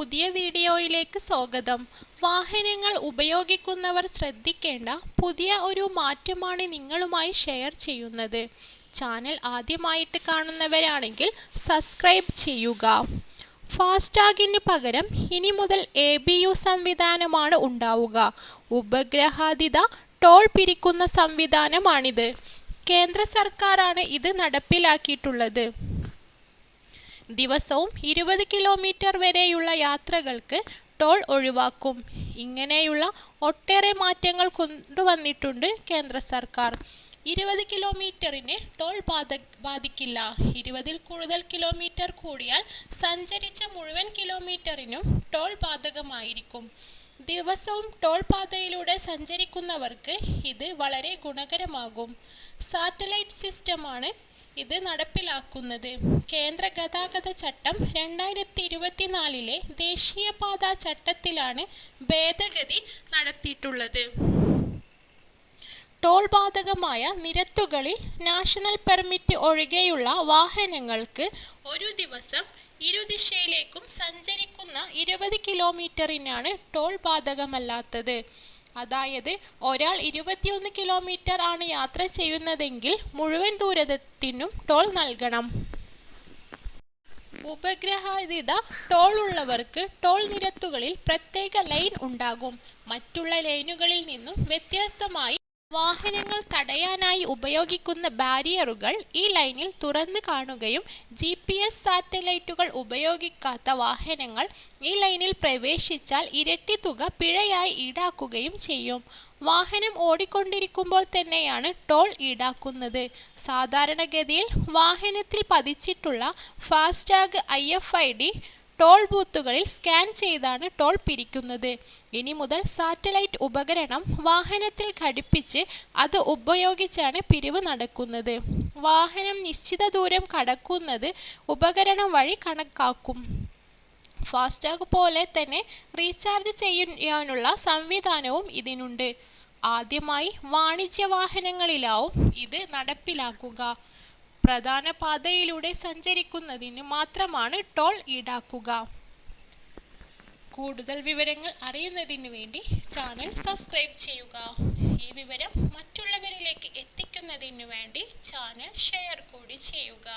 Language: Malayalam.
പുതിയ വീഡിയോയിലേക്ക് സ്വാഗതം. വാഹനങ്ങൾ ഉപയോഗിക്കുന്നവർ ശ്രദ്ധിക്കേണ്ട പുതിയ ഒരു മാറ്റമാണ് നിങ്ങളുമായി ഷെയർ ചെയ്യുന്നത്. ചാനൽ ആദ്യമായിട്ട് കാണുന്നവരാണെങ്കിൽ സബ്സ്ക്രൈബ് ചെയ്യുക. ഫാസ്ടാഗിന് പകരം ഇനി മുതൽ ABU സംവിധാനമാണ് ഉണ്ടാവുക. ഉപഗ്രഹാതീത ടോൾ പിരിക്കുന്ന സംവിധാനമാണിത്. കേന്ദ്ര സർക്കാരാണ് ഇത് നടപ്പിലാക്കിയിട്ടുള്ളത്. ദിവസവും 20 കിലോമീറ്റർ വരെയുള്ള യാത്രകൾക്ക് ടോൾ ഒഴിവാക്കും. ഇങ്ങനെയുള്ള ഒട്ടേറെ മാറ്റങ്ങൾ കൊണ്ടുവന്നിട്ടുണ്ട് കേന്ദ്ര സർക്കാർ. 20 കിലോമീറ്ററിന് ടോൾ ബാധിക്കില്ല. 20-ൽ കൂടുതൽ കിലോമീറ്റർ കൂടിയാൽ സഞ്ചരിച്ച മുഴുവൻ കിലോമീറ്ററിനും ടോൾ ബാധകമായിരിക്കും. ദിവസവും ടോൾ പാതയിലൂടെ സഞ്ചരിക്കുന്നവർക്ക് ഇത് വളരെ ഗുണകരമാകും. സാറ്റലൈറ്റ് സിസ്റ്റമാണ് ഇത് നടപ്പിലാക്കുന്നത്. കേന്ദ്ര ഗതാഗത ചട്ടം 2024-ലെ ദേശീയപാതാ ചട്ടത്തിലാണ് ഭേദഗതി നടത്തിയിട്ടുള്ളത്. ടോൾ ബാധകമായ നിരത്തുകളിൽ നാഷണൽ പെർമിറ്റ് ഒഴികെയുള്ള വാഹനങ്ങൾക്ക് ഒരു ദിവസം ഇരുദിശയിലേക്കും സഞ്ചരിക്കുന്ന 20 കിലോമീറ്ററിനാണ് ടോൾ ബാധകമല്ലാത്തത്. അതായത് ഒരാൾ 21 കിലോമീറ്റർ ആണ് യാത്ര ചെയ്യുന്നതെങ്കിൽ മുഴുവൻ ദൂരത്തിനും ടോൾ നൽകണം. ഉപഗ്രഹാതീത ടോൾ ഉള്ളവർക്ക് ടോൾ നിരത്തുകളിൽ പ്രത്യേക ലൈൻ ഉണ്ടാകും. മറ്റുള്ള ലൈനുകളിൽ നിന്നും വ്യത്യസ്തമായി വാഹനങ്ങൾ തടയാനായി ഉപയോഗിക്കുന്ന ബാരിയറുകൾ ഈ ലൈനിൽ തുറന്നു കാണുകയും GPS സാറ്റലൈറ്റുകൾ ഉപയോഗിക്കാത്ത വാഹനങ്ങൾ ഈ ലൈനിൽ പ്രവേശിച്ചാൽ ഇരട്ടി തുക പിഴയായി ഈടാക്കുകയും ചെയ്യും. വാഹനം ഓടിക്കൊണ്ടിരിക്കുമ്പോൾ തന്നെയാണ് ടോൾ ഈടാക്കുന്നത്. സാധാരണഗതിയിൽ വാഹനത്തിൽ പതിച്ചിട്ടുള്ള ഫാസ്ടാഗ് IFID ടോൾ ബൂത്തുകളിൽ സ്കാൻ ചെയ്താണ് ടോൾ പിരിക്കുന്നത്. ഇനി മുതൽ സാറ്റലൈറ്റ് ഉപകരണം വാഹനത്തിൽ ഘടിപ്പിച്ച് അത് ഉപയോഗിച്ചാണ് പിരിവ് നടക്കുന്നത്. വാഹനം നിശ്ചിത ദൂരം കടക്കുന്നത് ഉപകരണം വഴി കണക്കാക്കും. ഫാസ്ടാഗ് പോലെ തന്നെ റീചാർജ് ചെയ്യാനുള്ള സംവിധാനവും ഇതിനുണ്ട്. ആദ്യമായി വാണിജ്യ വാഹനങ്ങളിലാവും ഇത് നടപ്പിലാക്കുക. പ്രധാന പാതയിലൂടെ സഞ്ചരിക്കുന്നതിന് മാത്രമാണ് ടോൾ ഈടാക്കുക. കൂടുതൽ വിവരങ്ങൾ അറിയുന്നതിന് വേണ്ടി ചാനൽ സബ്സ്ക്രൈബ് ചെയ്യുക. ഈ വിവരം മറ്റുള്ളവരിലേക്ക് എത്തിക്കുന്നതിന് വേണ്ടി ചാനൽ ഷെയർ കൂടി ചെയ്യുക.